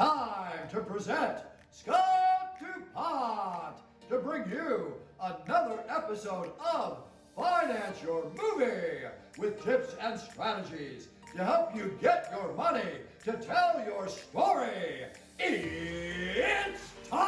time to present Scott DuPont to bring you another episode of Finance Your Movie with tips and strategies to help you get your money to tell your story. It's time!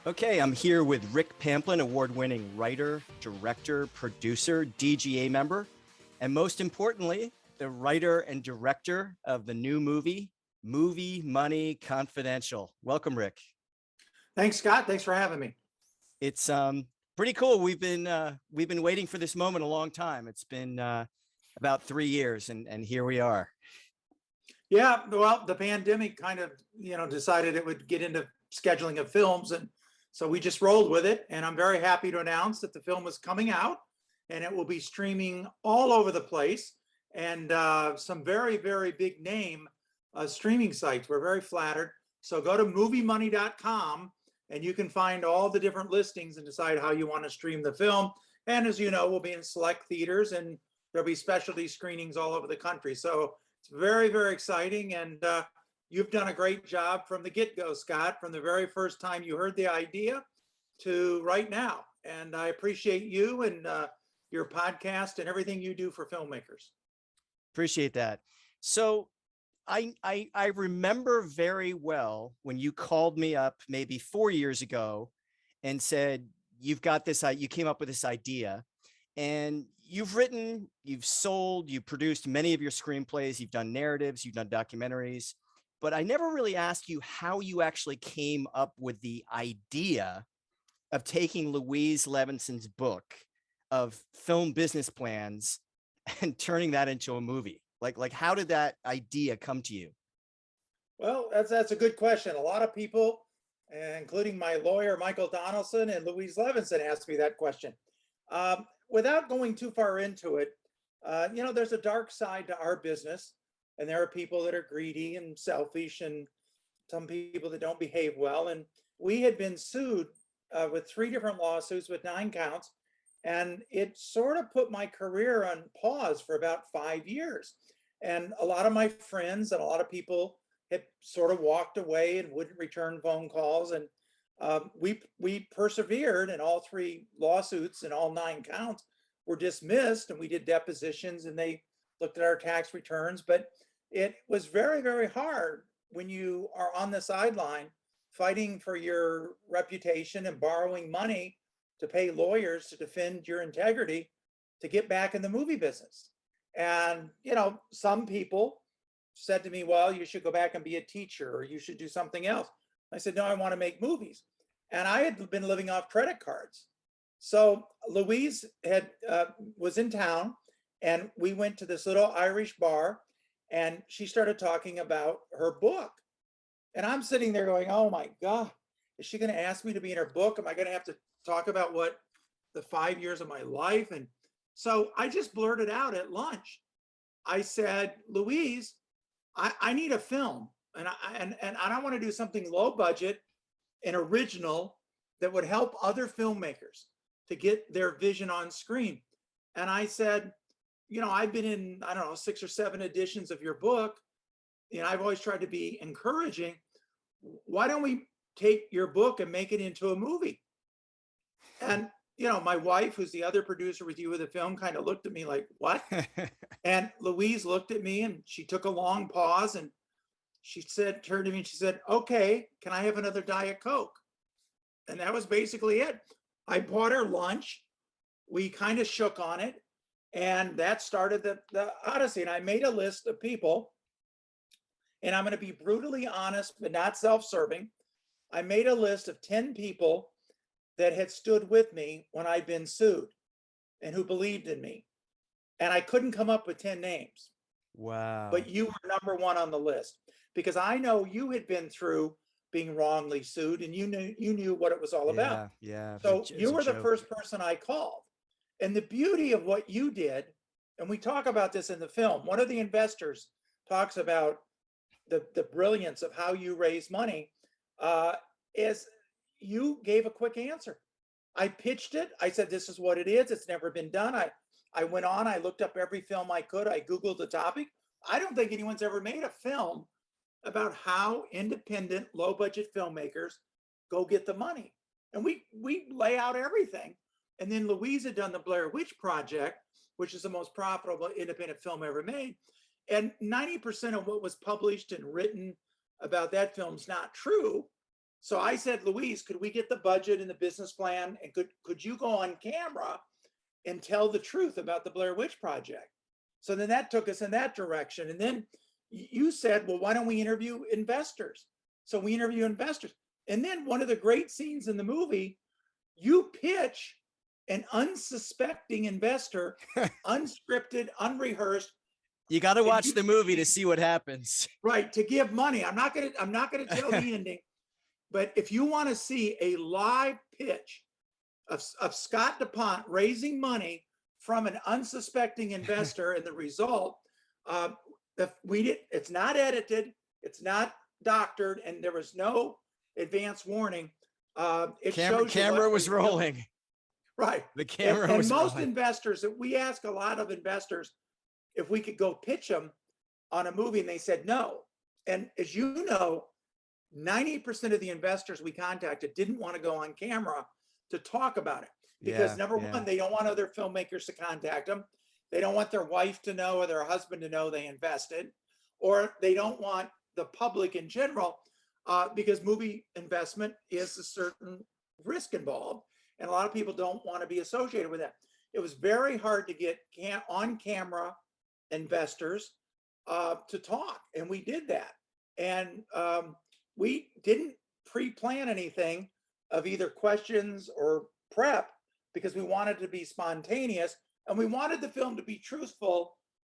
Okay, I'm here with Rick Pamplin, award-winning writer, director, producer, DGA member, and most importantly, the writer and director of the new movie, Movie Money Confidential. Welcome, Rick. Thanks, Scott. Thanks for having me. It's pretty cool. We've been waiting for this moment a long time. It's been about 3 years, and here we are. Yeah, well, the pandemic kind of, decided it would get into scheduling of films, and so we just rolled with it. And I'm very happy to announce that the film is coming out, and it will be streaming all over the place, and some very, very big name streaming sites. We're very flattered. So go to moviemoney.com, and you can find all the different listings and decide how you want to stream the film. And as you know, we'll be in select theaters, and there'll be specialty screenings all over the country. So it's very, very exciting. And you've done a great job from the get-go, Scott, from the very first time you heard the idea to right now. And I appreciate you and your podcast and everything you do for filmmakers. Appreciate that. So I remember very well when you called me up maybe 4 years ago and said, you've got this, you came up with this idea, and you've written, you've sold, you produced many of your screenplays, you've done narratives, you've done documentaries, but I never really asked you how you actually came up with the idea of taking Louise Levinson's book of film business plans and turning that into a movie. Like how did that idea come to you? Well, that's a good question. A lot of people, including my lawyer, Michael Donaldson, and Louise Levinson, asked me that question. Without going too far into it, there's a dark side to our business, and there are people that are greedy and selfish, and some people that don't behave well. And we had been sued with 3 different lawsuits with 9 counts, and it sort of put my career on pause for about 5 years. And a lot of my friends and a lot of people had sort of walked away and wouldn't return phone calls. And we persevered, and all 3 lawsuits and all 9 counts were dismissed, and we did depositions, and they looked at our tax returns. But it was very, very hard when you are on the sideline fighting for your reputation and borrowing money to pay lawyers to defend your integrity to get back in the movie business. And, some people said to me, well, you should go back and be a teacher, or you should do something else. I said, no, I want to make movies. And I had been living off credit cards. So Louise was in town, and we went to this little Irish bar, and she started talking about her book. And I'm sitting there going, oh my God, is she going to ask me to be in her book? Am I going to have to talk about what the 5 years of my life? And so I just blurted out at lunch. I said, Louise, I need a film, and I want to do something low budget and original that would help other filmmakers to get their vision on screen. And I said, I've been in, 6 or 7 editions of your book, and I've always tried to be encouraging. Why don't we take your book and make it into a movie? And my wife, who's the other producer with you with the film, kind of looked at me like, what? And Louise looked at me, and she took a long pause, and she turned to me and she said, okay, can I have another Diet Coke? And that was basically it. I bought her lunch. We kind of shook on it, and that started the odyssey. And I made a list of people, and I'm going to be brutally honest, but not self-serving. I made a list of 10 people that had stood with me when I'd been sued and who believed in me. And I couldn't come up with 10 names. Wow. But you were number 1 on the list, because I know you had been through being wrongly sued, and you knew what it was all about. Yeah. So you were the first person I called. And the beauty of what you did, and we talk about this in the film, one of the investors talks about the brilliance of how you raise money, is you gave a quick answer. I pitched it. I said, this is what it is. It's never been done. I went on, I looked up every film I could. I Googled the topic. I don't think anyone's ever made a film about how independent, low budget filmmakers go get the money. And we lay out everything. And then Louise had done the Blair Witch Project, which is the most profitable independent film ever made. And 90% of what was published and written about that film is not true. So I said, Louise, could we get the budget and the business plan? And could you go on camera and tell the truth about the Blair Witch Project? So then that took us in that direction. And then you said, well, why don't we interview investors? So we interview investors. And then one of the great scenes in the movie, you pitch an unsuspecting investor, unscripted, unrehearsed. You got to watch the movie to see what happens. Right, to give money. I'm not gonna tell the ending, but if you want to see a live pitch of Scott DuPont raising money from an unsuspecting investor and the result, it's not edited, it's not doctored, and there was no advance warning. Camera was rolling. Right. The camera was rolling. And most rolling. investors, we ask a lot of investors if we could go pitch them on a movie, and they said no. And as you know, 90% of the investors we contacted didn't want to go on camera to talk about it because number one, they don't want other filmmakers to contact them. They don't want their wife to know or their husband to know they invested, or they don't want the public in general, because movie investment is a certain risk involved. And a lot of people don't want to be associated with that. It was very hard to get on camera investors to talk, and we did that. And we didn't pre-plan anything of either questions or prep because we wanted to be spontaneous, and we wanted the film to be truthful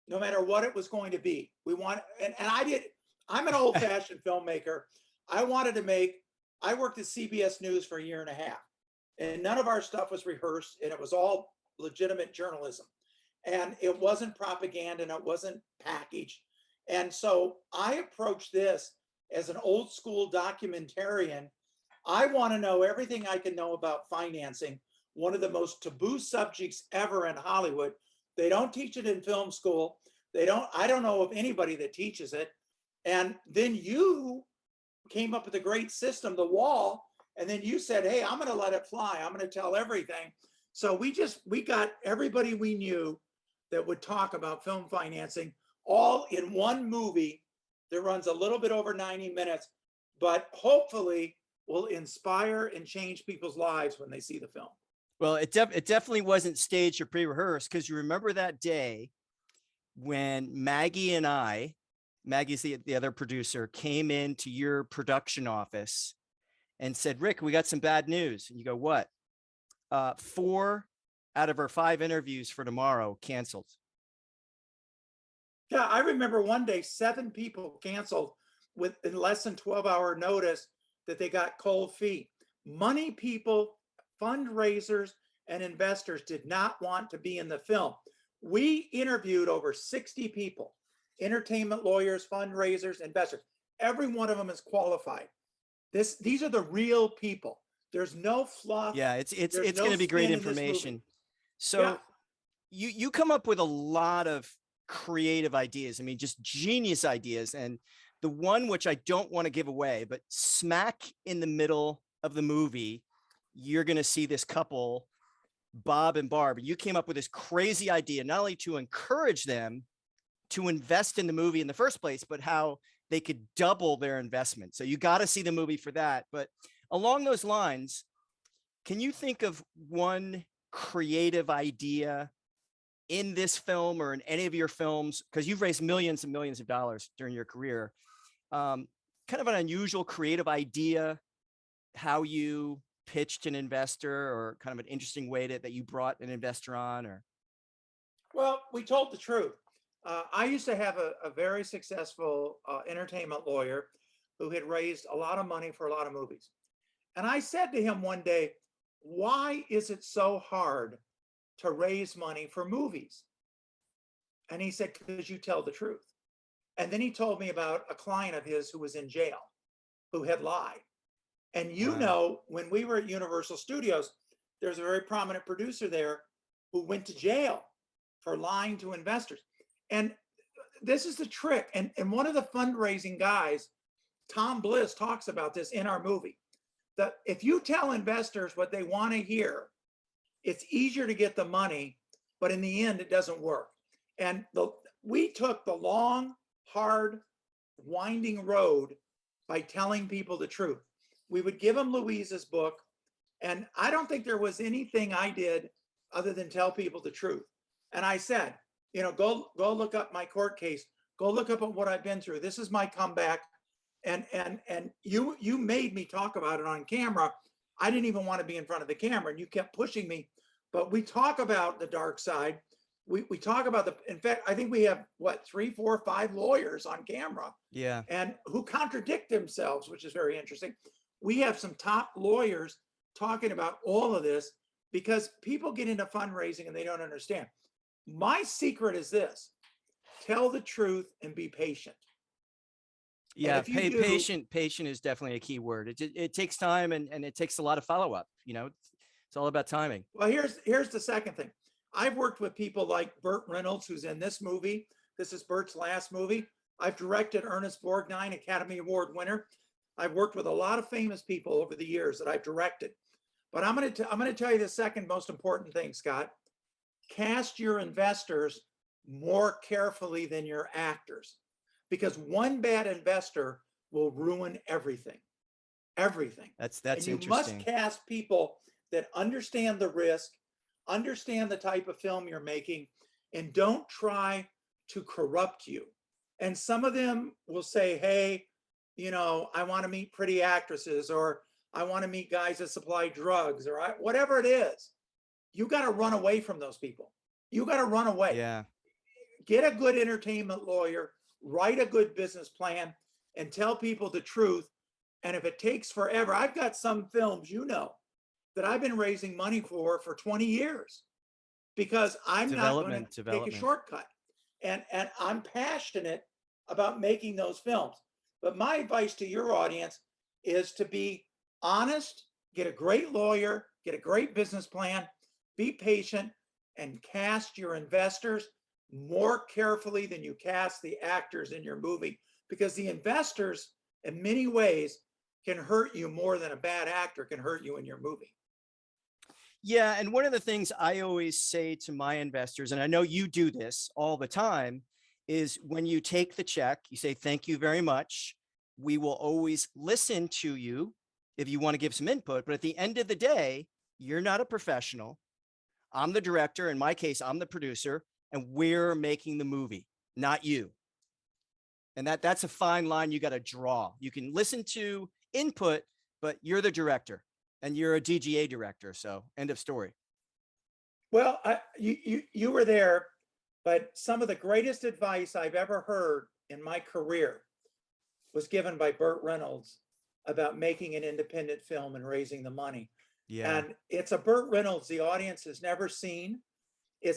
no matter what it was going to be. I'm an old-fashioned filmmaker. I worked at CBS News for a year and a half, and none of our stuff was rehearsed, and it was all legitimate journalism. And it wasn't propaganda, and it wasn't packaged. And so I approached this as an old school documentarian. I want to know everything I can know about financing, one of the most taboo subjects ever in Hollywood. They don't teach it in film school. I don't know of anybody that teaches it. And then you came up with a great system, the wall, and then you said, hey, I'm going to let it fly. I'm going to tell everything. So we got everybody we knew that would talk about film financing all in one movie that runs a little bit over 90 minutes, but hopefully will inspire and change people's lives when they see the film. Well, it definitely wasn't staged or pre-rehearsed, because you remember that day when Maggie and Maggie's the other producer, came into your production office and said, Rick, we got some bad news. And you go, what? 4 out of our 5 interviews for tomorrow canceled. Yeah, I remember one day 7 people canceled in less than 12-hour notice that they got cold feet. Money people, fundraisers, and investors did not want to be in the film. We interviewed over 60 people, entertainment lawyers, fundraisers, investors. Every one of them is qualified. These are the real people. There's no fluff. Yeah, it's going to be great information. So you come up with a lot of creative ideas. I mean, just genius ideas. And the one which I don't want to give away, but smack in the middle of the movie, you're going to see this couple, Bob and Barb. You came up with this crazy idea, not only to encourage them to invest in the movie in the first place, but how they could double their investment. So you got to see the movie for that. But along those lines, can you think of one creative idea in this film or in any of your films? Because you've raised millions and millions of dollars during your career. Kind of an unusual creative idea, how you pitched an investor, or kind of an interesting way that you brought an investor on? Or well, we told the truth. I used to have a very successful entertainment lawyer who had raised a lot of money for a lot of movies. And I said to him one day, why is it so hard to raise money for movies? And he said, because you tell the truth. And then he told me about a client of his who was in jail, who had lied. And you know, when we were at Universal Studios, there's a very prominent producer there who went to jail for lying to investors. And this is the trick. And one of the fundraising guys, Tom Bliss, talks about this in our movie. That if you tell investors what they want to hear, it's easier to get the money, but in the end, it doesn't work. And we took the long, hard, winding road by telling people the truth. We would give them Louise's book, and I don't think there was anything I did other than tell people the truth. And I said, go look up my court case. Go look up what I've been through. This is my comeback. And you made me talk about it on camera. I didn't even want to be in front of the camera, and you kept pushing me. But we talk about the dark side. We talk about in fact, I think we have 3, 4, 5 lawyers on camera. Yeah. And who contradict themselves, which is very interesting. We have some top lawyers talking about all of this because people get into fundraising and they don't understand. My secret is this: tell the truth and be patient. Yeah, patient is definitely a key word. It takes time and it takes a lot of follow-up. It's all about timing. Well, here's the second thing. I've worked with people like Burt Reynolds, who's in this movie. This is Burt's last movie. I've directed Ernest Borgnine, Academy Award winner. I've worked with a lot of famous people over the years that I've directed. But I'm going to tell you the second most important thing, Scott. Cast your investors more carefully than your actors, because one bad investor will ruin everything. Everything. That's and you interesting. must cast people that understand the risk, understand the type of film you're making, and don't try to corrupt you. And some of them will say, hey, I want to meet pretty actresses, or I want to meet guys that supply drugs, or whatever it is. You got to run away from those people. You got to run away. Yeah. Get a good entertainment lawyer, write a good business plan, and tell people the truth. And if it takes forever, I've got some films, that I've been raising money for 20 years because I'm not going to take a shortcut. And I'm passionate about making those films. But my advice to your audience is to be honest, get a great lawyer, get a great business plan, be patient, and cast your investors more carefully than you cast the actors in your movie, because the investors in many ways can hurt you more than a bad actor can hurt you in your movie. Yeah. And one of the things I always say to my investors, and I know you do this all the time, is when you take the check, you say, thank you very much. We will always listen to you if you want to give some input. But at the end of the day, you're not a professional. I'm the director. In my case, I'm the producer, and we're making the movie, not you. And that's a fine line you got to draw. You can listen to input, but you're the director and you're a DGA director. So end of story. Well, you were there, but some of the greatest advice I've ever heard in my career was given by Burt Reynolds about making an independent film and raising the money. Yeah. And it's a Burt Reynolds the audience has never seen. We've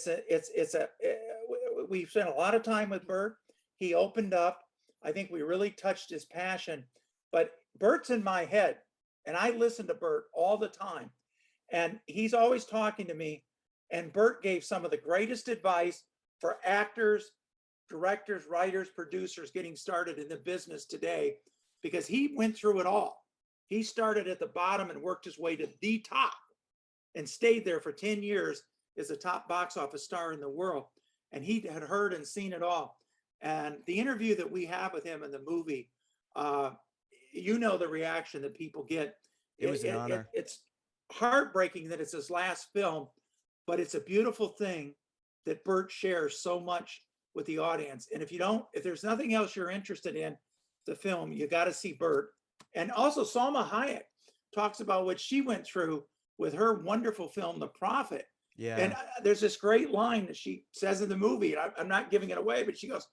spent a lot of time with Burt. He opened up. I think we really touched his passion, but Burt's in my head and I listen to Burt all the time, and he's always talking to me. And Burt gave some of the greatest advice for actors, directors, writers, producers getting started in the business today, because he went through it all. He started at the bottom and worked his way to the top and stayed there for 10 years as the top box office star in the world. And he had heard and seen it all. And the interview that we have with him in the movie, the reaction that people get. It was an honor. It's heartbreaking that it's his last film, but it's a beautiful thing that Burt shares so much with the audience. And if there's nothing else you're interested in the film, you got to see Burt. And also Salma Hayek talks about what she went through with her wonderful film, The Prophet. Yeah. And there's this great line that she says in the movie, and I'm not giving it away, but she goes,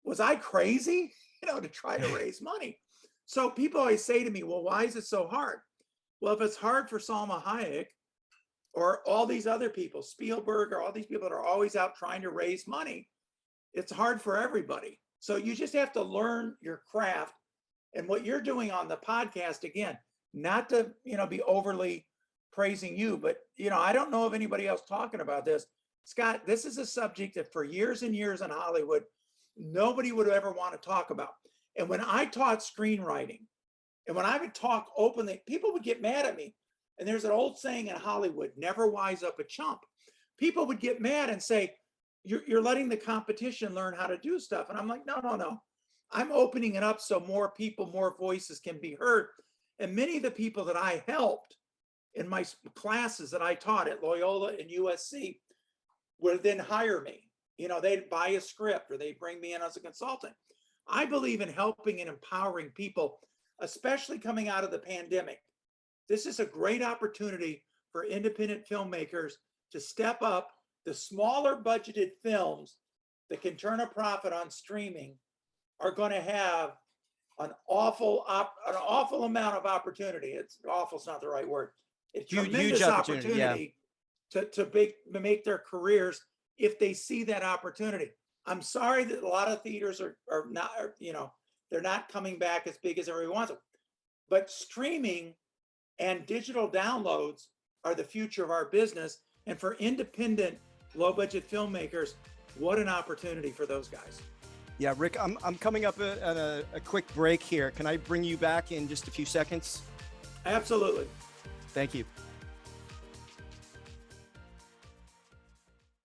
was I crazy, to try to raise money? So people always say to me, well, why is it so hard? Well, if it's hard for Salma Hayek or all these other people, Spielberg, or all these people that are always out trying to raise money, it's hard for everybody. So you just have to learn your craft. And what you're doing on the podcast, again, not to, be overly praising you, but, I don't know of anybody else talking about this. Scott, this is a subject that for years and years in Hollywood nobody would ever want to talk about. And when I taught screenwriting, and when I would talk openly, people would get mad at me. And there's an old saying in Hollywood, never wise up a chump. People would get mad and say, you're letting the competition learn how to do stuff. And I'm like, no, no, no. I'm opening it up so more people, more voices can be heard. And many of the people that I helped in my classes that I taught at Loyola and USC would then hire me. You know, they'd buy a script or they'd bring me in as a consultant. I believe in helping and empowering people, especially coming out of the pandemic. This is a great opportunity for independent filmmakers to step up. The smaller budgeted films that can turn a profit on streaming are going to have an awful amount of opportunity. It's awful's not the right word. It's tremendous opportunity to make their careers if they see that opportunity. I'm sorry that a lot of theaters are not, you know, they're not coming back as big as everyone wants them. But streaming and digital downloads are the future of our business. And for independent, low budget filmmakers, what an opportunity for those guys. Yeah, Rick, I'm coming up on a quick break here. Can I bring you back in just a few seconds? Absolutely. Thank you.